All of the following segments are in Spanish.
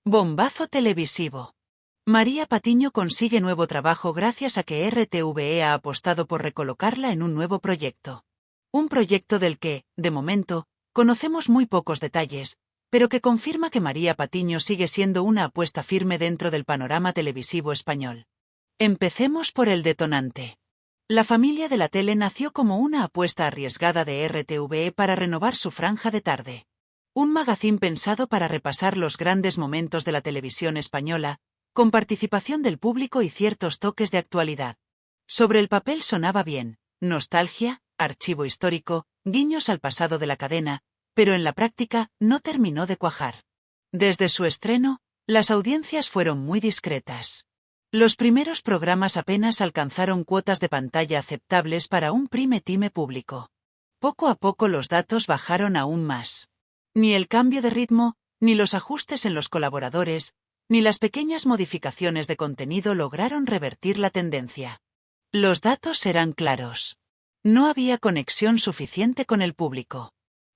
Bombazo televisivo. María Patiño consigue nuevo trabajo gracias a que RTVE ha apostado por recolocarla en un nuevo proyecto. Un proyecto del que, de momento, conocemos muy pocos detalles, pero que confirma que María Patiño sigue siendo una apuesta firme dentro del panorama televisivo español. Empecemos por el detonante. La familia de la tele nació como una apuesta arriesgada de RTVE para renovar su franja de tarde. Un magazín pensado para repasar los grandes momentos de la televisión española, con participación del público y ciertos toques de actualidad. Sobre el papel sonaba bien, nostalgia, archivo histórico, guiños al pasado de la cadena, pero en la práctica no terminó de cuajar. Desde su estreno, las audiencias fueron muy discretas. Los primeros programas apenas alcanzaron cuotas de pantalla aceptables para un prime time público. Poco a poco los datos bajaron aún más. Ni el cambio de ritmo, ni los ajustes en los colaboradores, ni las pequeñas modificaciones de contenido lograron revertir la tendencia. Los datos eran claros. No había conexión suficiente con el público.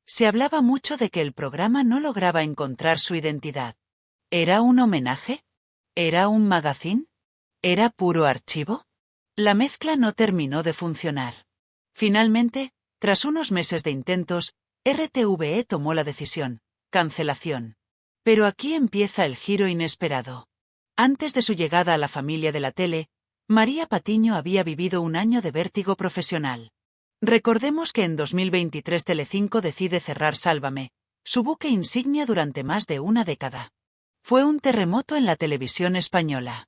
Se hablaba mucho de que el programa no lograba encontrar su identidad. ¿Era un homenaje? ¿Era un magazine? ¿Era puro archivo? La mezcla no terminó de funcionar. Finalmente, tras unos meses de intentos, RTVE tomó la decisión: cancelación. Pero aquí empieza el giro inesperado. Antes de su llegada a la familia de la tele, María Patiño había vivido un año de vértigo profesional. Recordemos que en 2023 Telecinco decide cerrar Sálvame, su buque insignia durante más de una década. Fue un terremoto en la televisión española.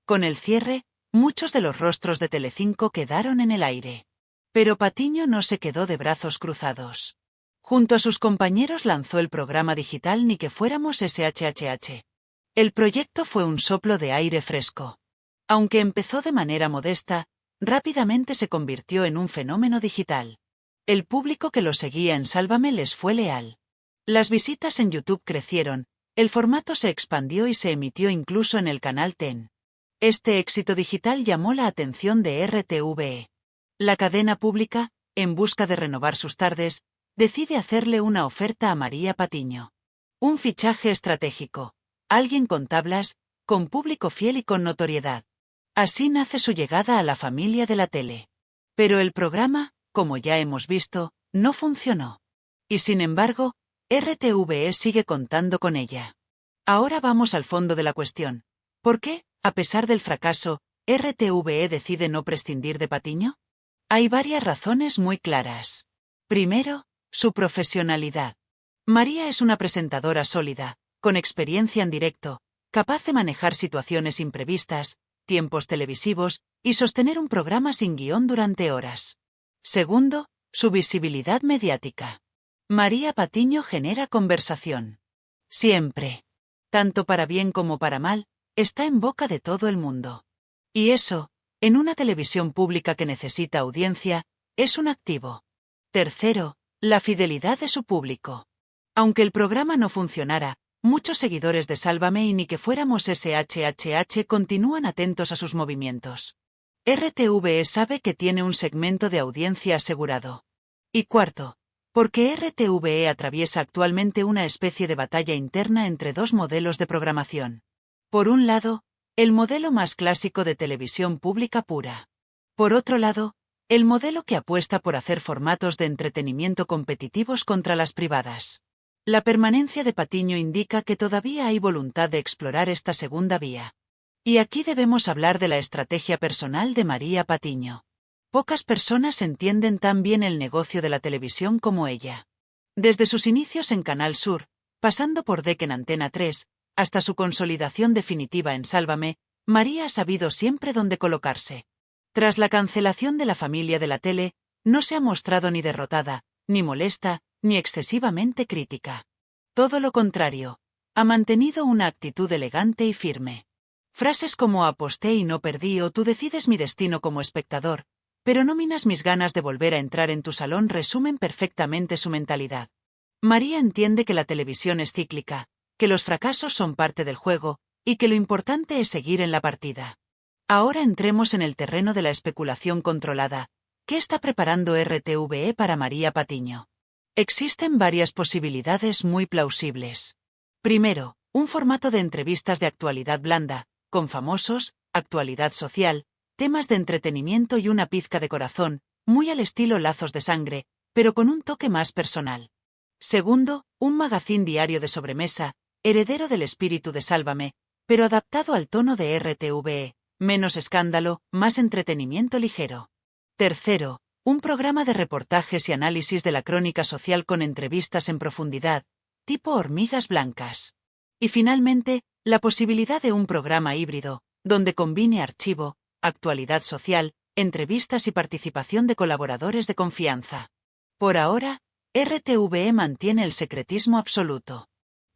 Con el cierre, muchos de los rostros de Telecinco quedaron en el aire. Pero Patiño no se quedó de brazos cruzados. Junto a sus compañeros lanzó el programa digital Ni que fuéramos SHHH. El proyecto fue un soplo de aire fresco. Aunque empezó de manera modesta, rápidamente se convirtió en un fenómeno digital. El público que lo seguía en Sálvame les fue leal. Las visitas en YouTube crecieron, el formato se expandió y se emitió incluso en el canal TEN. Este éxito digital llamó la atención de RTVE. La cadena pública, en busca de renovar sus tardes, decide hacerle una oferta a María Patiño. Un fichaje estratégico. Alguien con tablas, con público fiel y con notoriedad. Así nace su llegada a la familia de la tele. Pero el programa, como ya hemos visto, no funcionó. Y sin embargo, RTVE sigue contando con ella. Ahora vamos al fondo de la cuestión. ¿Por qué, a pesar del fracaso, RTVE decide no prescindir de Patiño? Hay varias razones muy claras. Primero, su profesionalidad. María es una presentadora sólida, con experiencia en directo, capaz de manejar situaciones imprevistas, tiempos televisivos, y sostener un programa sin guión durante horas. Segundo, su visibilidad mediática. María Patiño genera conversación. Siempre. Tanto para bien como para mal, está en boca de todo el mundo. Y eso, en una televisión pública que necesita audiencia, es un activo. Tercero, la fidelidad de su público. Aunque el programa no funcionara, muchos seguidores de Sálvame y Ni que fuéramos SHHH continúan atentos a sus movimientos. RTVE sabe que tiene un segmento de audiencia asegurado. Y cuarto, porque RTVE atraviesa actualmente una especie de batalla interna entre dos modelos de programación. Por un lado, el modelo más clásico de televisión pública pura. Por otro lado, el modelo que apuesta por hacer formatos de entretenimiento competitivos contra las privadas. La permanencia de Patiño indica que todavía hay voluntad de explorar esta segunda vía. Y aquí debemos hablar de la estrategia personal de María Patiño. Pocas personas entienden tan bien el negocio de la televisión como ella. Desde sus inicios en Canal Sur, pasando por DEC en Antena 3, hasta su consolidación definitiva en Sálvame, María ha sabido siempre dónde colocarse. Tras la cancelación de la familia de la tele, no se ha mostrado ni derrotada, ni molesta, ni excesivamente crítica. Todo lo contrario, ha mantenido una actitud elegante y firme. Frases como aposté y no perdí o tú decides mi destino como espectador, pero no minas mis ganas de volver a entrar en tu salón resumen perfectamente su mentalidad. María entiende que la televisión es cíclica, que los fracasos son parte del juego, y que lo importante es seguir en la partida. Ahora entremos en el terreno de la especulación controlada. ¿Qué está preparando RTVE para María Patiño? Existen varias posibilidades muy plausibles. Primero, un formato de entrevistas de actualidad blanda, con famosos, actualidad social, temas de entretenimiento y una pizca de corazón, muy al estilo Lazos de Sangre, pero con un toque más personal. Segundo, un magazín diario de sobremesa, heredero del espíritu de Sálvame, pero adaptado al tono de RTVE, menos escándalo, más entretenimiento ligero. Tercero, un programa de reportajes y análisis de la crónica social con entrevistas en profundidad, tipo Hormigas Blancas. Y finalmente, la posibilidad de un programa híbrido, donde combine archivo, actualidad social, entrevistas y participación de colaboradores de confianza. Por ahora, RTVE mantiene el secretismo absoluto.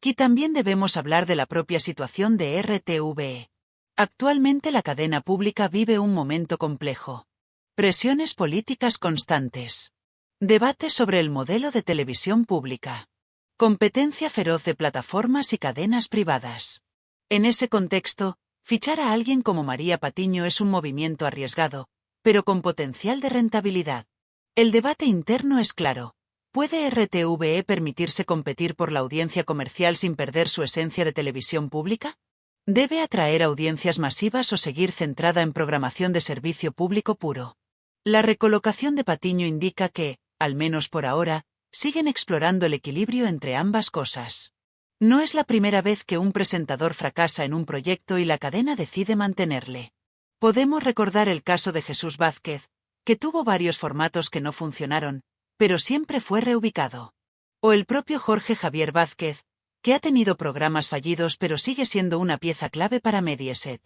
Y también debemos hablar de la propia situación de RTVE. Actualmente la cadena pública vive un momento complejo. Presiones políticas constantes. Debate sobre el modelo de televisión pública. Competencia feroz de plataformas y cadenas privadas. En ese contexto, fichar a alguien como María Patiño es un movimiento arriesgado, pero con potencial de rentabilidad. El debate interno es claro. ¿Puede RTVE permitirse competir por la audiencia comercial sin perder su esencia de televisión pública? ¿Debe atraer audiencias masivas o seguir centrada en programación de servicio público puro? La recolocación de Patiño indica que, al menos por ahora, siguen explorando el equilibrio entre ambas cosas. No es la primera vez que un presentador fracasa en un proyecto y la cadena decide mantenerle. Podemos recordar el caso de Jesús Vázquez, que tuvo varios formatos que no funcionaron, pero siempre fue reubicado. O el propio Jorge Javier Vázquez, que ha tenido programas fallidos pero sigue siendo una pieza clave para Mediaset.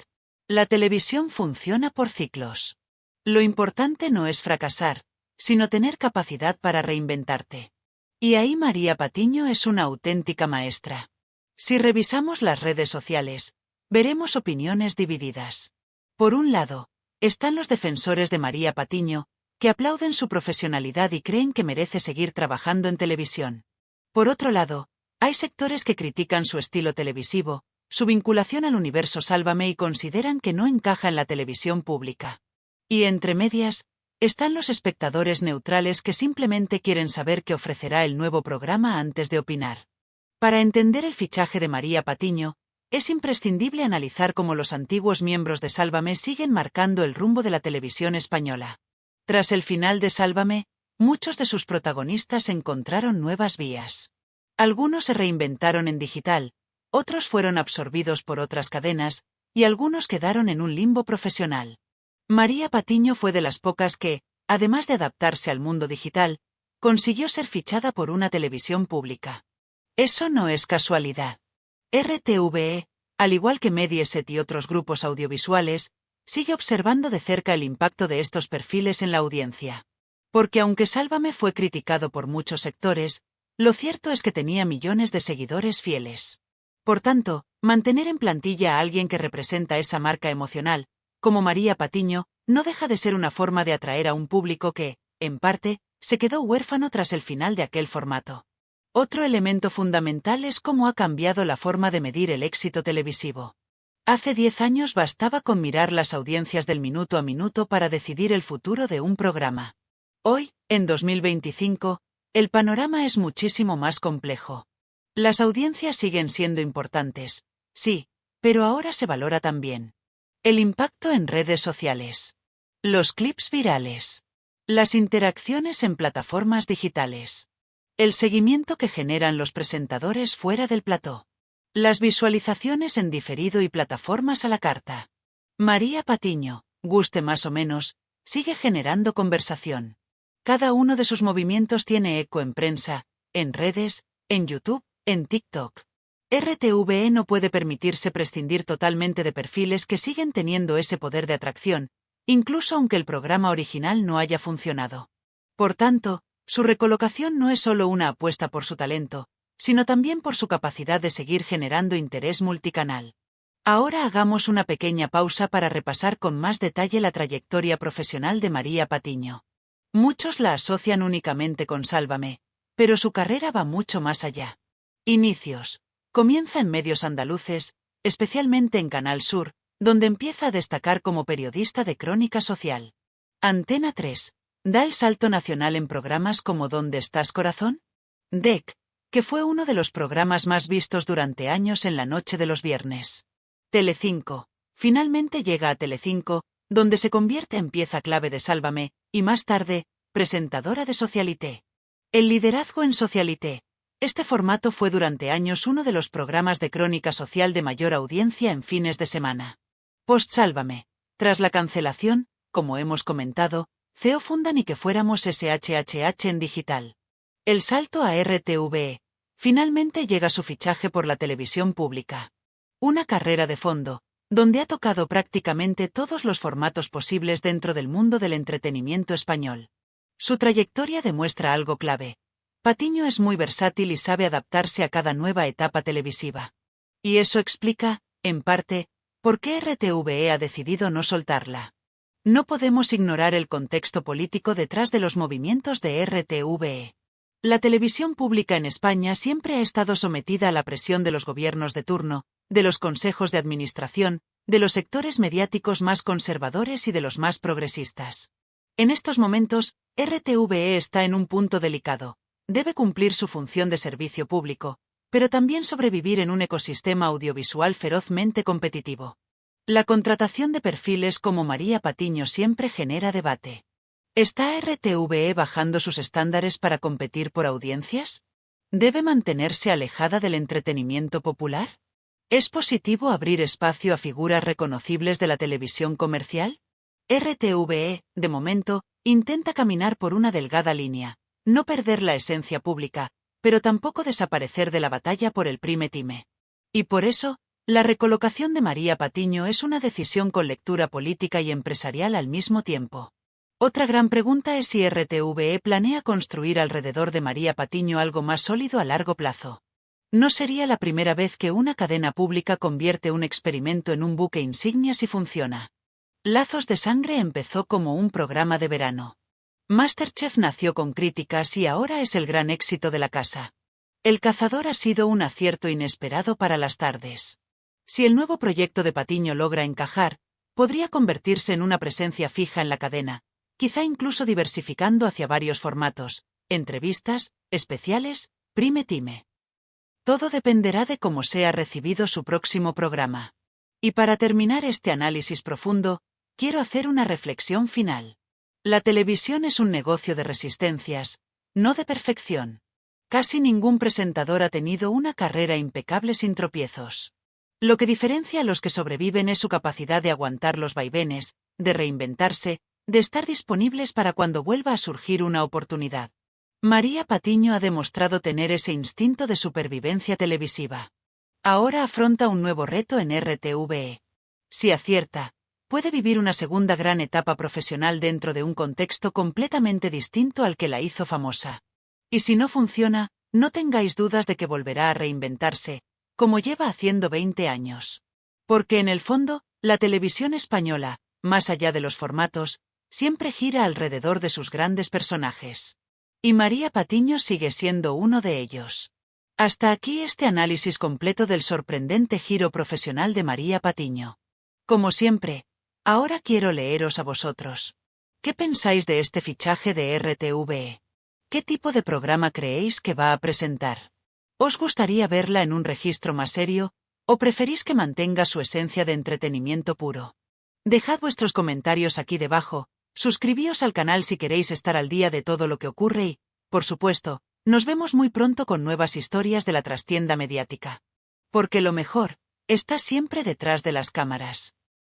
La televisión funciona por ciclos. Lo importante no es fracasar, sino tener capacidad para reinventarte. Y ahí María Patiño es una auténtica maestra. Si revisamos las redes sociales, veremos opiniones divididas. Por un lado, están los defensores de María Patiño, que aplauden su profesionalidad y creen que merece seguir trabajando en televisión. Por otro lado, hay sectores que critican su estilo televisivo, su vinculación al universo Sálvame y consideran que no encaja en la televisión pública. Y entre medias, están los espectadores neutrales que simplemente quieren saber qué ofrecerá el nuevo programa antes de opinar. Para entender el fichaje de María Patiño, es imprescindible analizar cómo los antiguos miembros de Sálvame siguen marcando el rumbo de la televisión española. Tras el final de Sálvame, muchos de sus protagonistas encontraron nuevas vías. Algunos se reinventaron en digital, otros fueron absorbidos por otras cadenas, y algunos quedaron en un limbo profesional. María Patiño fue de las pocas que, además de adaptarse al mundo digital, consiguió ser fichada por una televisión pública. Eso no es casualidad. RTVE, al igual que Mediaset y otros grupos audiovisuales, sigue observando de cerca el impacto de estos perfiles en la audiencia. Porque aunque Sálvame fue criticado por muchos sectores, lo cierto es que tenía millones de seguidores fieles. Por tanto, mantener en plantilla a alguien que representa esa marca emocional, como María Patiño, no deja de ser una forma de atraer a un público que, en parte, se quedó huérfano tras el final de aquel formato. Otro elemento fundamental es cómo ha cambiado la forma de medir el éxito televisivo. Hace 10 años bastaba con mirar las audiencias del minuto a minuto para decidir el futuro de un programa. Hoy, en 2025, el panorama es muchísimo más complejo. Las audiencias siguen siendo importantes, sí, pero ahora se valora también el impacto en redes sociales, los clips virales, las interacciones en plataformas digitales, el seguimiento que generan los presentadores fuera del plató, las visualizaciones en diferido y plataformas a la carta. María Patiño, guste más o menos, sigue generando conversación. Cada uno de sus movimientos tiene eco en prensa, en redes, en YouTube, en TikTok. RTVE no puede permitirse prescindir totalmente de perfiles que siguen teniendo ese poder de atracción, incluso aunque el programa original no haya funcionado. Por tanto, su recolocación no es solo una apuesta por su talento, sino también por su capacidad de seguir generando interés multicanal. Ahora hagamos una pequeña pausa para repasar con más detalle la trayectoria profesional de María Patiño. Muchos la asocian únicamente con Sálvame, pero su carrera va mucho más allá. Inicios. Comienza en medios andaluces, especialmente en Canal Sur, donde empieza a destacar como periodista de crónica social. Antena 3. Da el salto nacional en programas como ¿Dónde estás, corazón? DEC. que fue uno de los programas más vistos durante años en la noche de los viernes. Telecinco. Finalmente llega a Telecinco, donde se convierte en pieza clave de Sálvame, y más tarde, presentadora de Socialité. El liderazgo en Socialité. Este formato fue durante años uno de los programas de crónica social de mayor audiencia en fines de semana. Post Sálvame. Tras la cancelación, como hemos comentado, CEO funda Ni que fuéramos SHHH en digital. El salto a RTVE. Finalmente llega su fichaje por la televisión pública. Una carrera de fondo, donde ha tocado prácticamente todos los formatos posibles dentro del mundo del entretenimiento español. Su trayectoria demuestra algo clave. Patiño es muy versátil y sabe adaptarse a cada nueva etapa televisiva. Y eso explica, en parte, por qué RTVE ha decidido no soltarla. No podemos ignorar el contexto político detrás de los movimientos de RTVE. La televisión pública en España siempre ha estado sometida a la presión de los gobiernos de turno, de los consejos de administración, de los sectores mediáticos más conservadores y de los más progresistas. En estos momentos, RTVE está en un punto delicado. Debe cumplir su función de servicio público, pero también sobrevivir en un ecosistema audiovisual ferozmente competitivo. La contratación de perfiles como María Patiño siempre genera debate. ¿Está RTVE bajando sus estándares para competir por audiencias? ¿Debe mantenerse alejada del entretenimiento popular? ¿Es positivo abrir espacio a figuras reconocibles de la televisión comercial? RTVE, de momento, intenta caminar por una delgada línea, no perder la esencia pública, pero tampoco desaparecer de la batalla por el prime time. Y por eso, la recolocación de María Patiño es una decisión con lectura política y empresarial al mismo tiempo. Otra gran pregunta es si RTVE planea construir alrededor de María Patiño algo más sólido a largo plazo. No sería la primera vez que una cadena pública convierte un experimento en un buque insignia si funciona. Lazos de Sangre empezó como un programa de verano. MasterChef nació con críticas y ahora es el gran éxito de la casa. El Cazador ha sido un acierto inesperado para las tardes. Si el nuevo proyecto de Patiño logra encajar, podría convertirse en una presencia fija en la cadena, quizá incluso diversificando hacia varios formatos, entrevistas, especiales, prime time. Todo dependerá de cómo sea recibido su próximo programa. Y para terminar este análisis profundo, quiero hacer una reflexión final. La televisión es un negocio de resistencias, no de perfección. Casi ningún presentador ha tenido una carrera impecable sin tropiezos. Lo que diferencia a los que sobreviven es su capacidad de aguantar los vaivenes, de reinventarse, de estar disponibles para cuando vuelva a surgir una oportunidad. María Patiño ha demostrado tener ese instinto de supervivencia televisiva. Ahora afronta un nuevo reto en RTVE. Si acierta, puede vivir una segunda gran etapa profesional dentro de un contexto completamente distinto al que la hizo famosa. Y si no funciona, no tengáis dudas de que volverá a reinventarse, como lleva haciendo 20 años. Porque en el fondo, la televisión española, más allá de los formatos, siempre gira alrededor de sus grandes personajes. Y María Patiño sigue siendo uno de ellos. Hasta aquí este análisis completo del sorprendente giro profesional de María Patiño. Como siempre, ahora quiero leeros a vosotros. ¿Qué pensáis de este fichaje de RTVE? ¿Qué tipo de programa creéis que va a presentar? ¿Os gustaría verla en un registro más serio, o preferís que mantenga su esencia de entretenimiento puro? Dejad vuestros comentarios aquí debajo, suscribíos al canal si queréis estar al día de todo lo que ocurre y, por supuesto, nos vemos muy pronto con nuevas historias de la trastienda mediática. Porque lo mejor está siempre detrás de las cámaras.